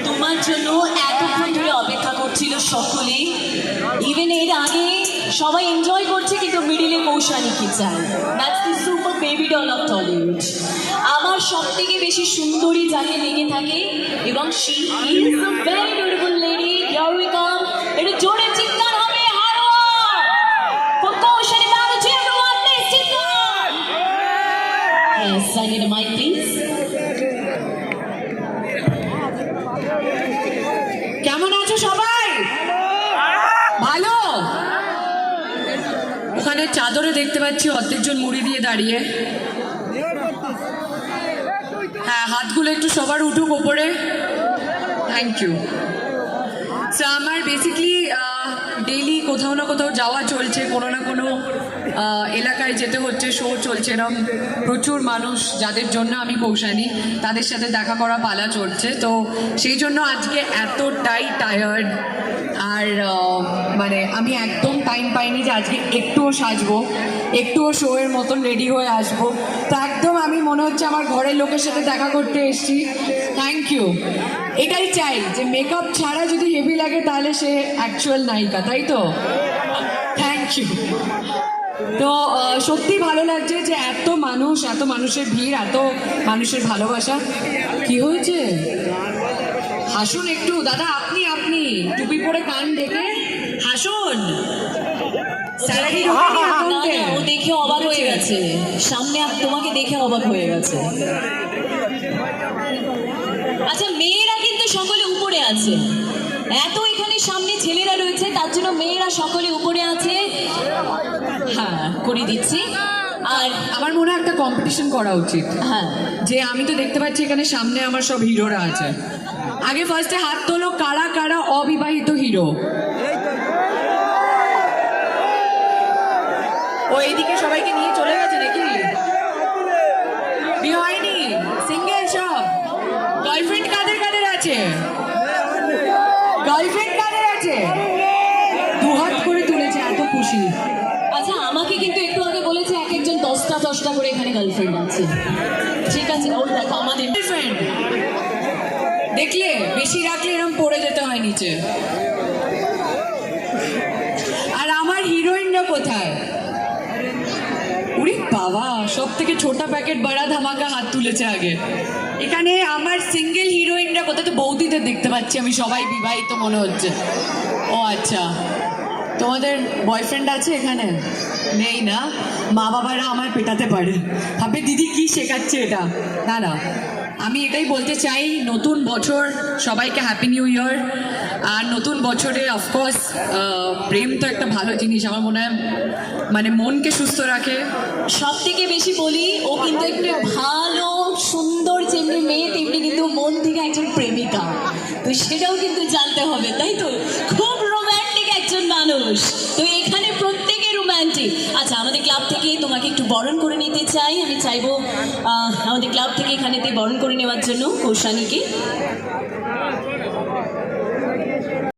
তোমার জন্য এতক্ষণ ধরে অপেক্ষা করছিল সকলে। ইভেন এর আগে সবাই এনজয় করছে, কিন্তু মিডিলে কৌশানীকে চায়। That's the super baby doll of Tollywood. আমার সব থেকে বেশি সুন্দরী যাকে লেগে থাকে, এবং she is a very beautiful lady. Here we come. এটা জোরে চিৎকার হবে হারোয়া for Koushani Banerjee. Everyone please চিৎকার। Yes, I need a mic please. কেমন আছো সবাই? ভালো? ওখানে চাদরে দেখতে পাচ্ছি অর্ধেকজন মুড়ি দিয়ে দাঁড়িয়ে। হ্যাঁ, হাতগুলো একটু সবার উঠুক ওপরে। Thank you. সো আমার বেসিকলি ডেইলি কোথাও না কোথাও যাওয়া চলছে, কোনো না কোনো এলাকায় যেতে হচ্ছে, শো চলছে। এরকম প্রচুর মানুষ যাদের জন্য আমি কৌশানী, তাদের সাথে দেখা করা পালা চলছে। তো সেই জন্য আজকে এতটাই টায়ার্ড, আর মানে আমি একদম টাইম পাইনি যে আজকে একটুও সাজবো, একটুও শো এর মতন রেডি হয়ে আসবো। তো একদম আমি মনে হচ্ছে আমার ঘরের লোকের সাথে দেখা করতে এসেছি। Thank you. এটাই চাই যে মেকআপ ছাড়া যদি হেভি লাগে তাহলে সে অ্যাকচুয়াল নায়িকা, তাই তো? Thank you. তো সত্যি ভালো লাগছে যে এত মানুষ, এত মানুষের ভিড়, এত মানুষের ভালোবাসা। কি হয়েছে? হাসুন একটু দাদা। আপনি আপনি টুপি পরে কান ডেকে হাসুন। স্যালারি ও দেখে অবাক হয়ে গেছে, সামনে তোমাকে দেখে অবাক হয়ে গেছে। আচ্ছা, মেয়েরা কিন্তু সকলে উপরে আছে। এত এখানে সামনে ছেলেরা রয়েছে, তার জন্য মেয়েরা সকলে উপরে আছে। হ্যাঁ, করে দিচ্ছি। আর আমার মনে হয় একটা কম্পিটিশন করা উচিত। হ্যাঁ, যে আমি তো দেখতে পাচ্ছি এখানে সামনে আমার সব হিরোরা আছে। আগে ফার্স্টে হাত তোলো, কারা কারা অবিবাহিত হিরো? ও এইদিকে সবাইকে নিয়ে চলে গেছে নাকি? বিয়ে হয়নি, সিঙ্গেল সব? গার্লফ্রেন্ড কাদের কাদের আছে? গার্লফ্রেন্ড কাদের আছে? দুহাত করে তুলেছে, এত খুশি। আচ্ছা, আমাকে কিন্তু একটু আগে বলেছে এক একজন 10টা করে এখানে গার্লফ্রেন্ড আছে। ঠিক আছে, ওর দেখো আমাদের গার্লফ্রেন্ড দেখলে বেশি রাখলে এরকম পড়ে যেতে হয় নিচে। আর আমার হিরোইনরা কোথায়? উরি বাবা, সব থেকে ছোটা প্যাকেট বড়া ধামাকা হাত তুলেছে আগে। এখানে আমার সিঙ্গেল হিরোইনরা কোথায়? তো বৌদিদের দেখতে পাচ্ছি আমি, সবাই বিবাহিত মনে হচ্ছে। ও আচ্ছা, তোমাদের বয়ফ্রেন্ড আছে এখানে? নেই না? মা বাবারা আমার পেটাতে পারে, ভাবে দিদি কি শেখাচ্ছে এটা। না না, আমি এটাই বলতে চাই, নতুন বছর, সবাইকে হ্যাপি নিউ ইয়ার। আর নতুন বছরে অফকোর্স প্রেম তো একটা ভালো জিনিস, আমার মনে হয় মানে মনকে সুস্থ রাখে। সব থেকে বেশি বলি, ও কিন্তু একটু ভালো সুন্দর যেমনি মেয়ে তেমনি কিন্তু মন থেকে একজন প্রেমিকা। তো সেটাও কিন্তু জানতে হবে, তাই তো? খুব রোম্যান্টিক একজন মানুষ, তো এখানে প্রত্যেকে রোম্যান্টিক। আচ্ছা, আমাদের ক্লাব থেকে তোমাকে একটু বরণ করে নিতে চাই। আমি চাইবো আমাদের ক্লাব থেকে এখানেতে বরণ করে নেওয়ার জন্য কৌশানীকে।